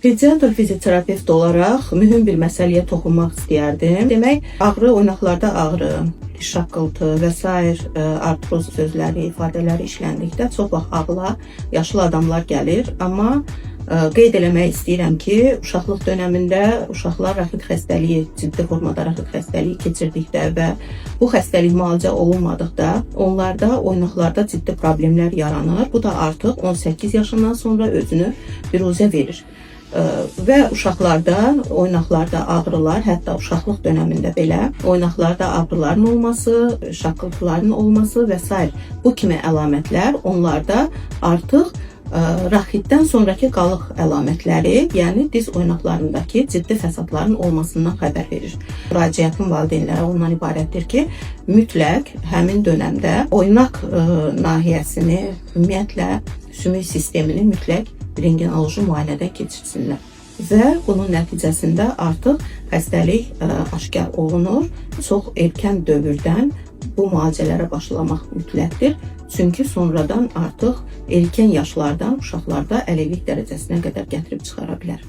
Pediatr fizioterapevt olaraq mühüm bir məsələyə toxunmaq istəyərdim. Demək, ağrı, oynaqlarda ağrı, diş şaqqıltı və sair artroz sözləri, ifadələri işləndikdə çox vaxt ağla yaşlı adamlar gəlir. Amma qeyd eləmək istəyirəm ki, uşaqlıq dönəmində uşaqlar raxit xəstəliyi, ciddi formada raxit xəstəliyi keçirdikdə və bu xəstəlik müalicə olunmadıqda onlarda oynaqlarda ciddi problemlər yaranır. Bu da artıq 18 yaşından sonra özünü biruzə verir. Və uşaqlarda, oynaqlarda ağrılar, hətta uşaqlıq dönəmində belə oynaqlarda ağrıların olması, şaqqıltıların olması və s. bu kimi əlamətlər onlarda artıq raxitdən sonraki qalıq əlamətləri, yəni diz oynaqlarındakı ciddi fəsadların olmasından xəbər verir. Müraciətin valideynlərə ondan ibarətdir ki, mütləq həmin dönəmdə oynaq nahiyəsini, ümumiyyətlə sümük sistemini mütləq rengenoloji müayinədən keçirsinlər. Və bunun nəticəsində artıq xəstəlik aşkar olunur. Çox erkən dövrdən bu müalicələrə başlamaq mütləqdir. Çünki sonradan artıq erkən yaşlardan uşaqlarda əlillik dərəcəsinə qədər gətirib çıxara bilər.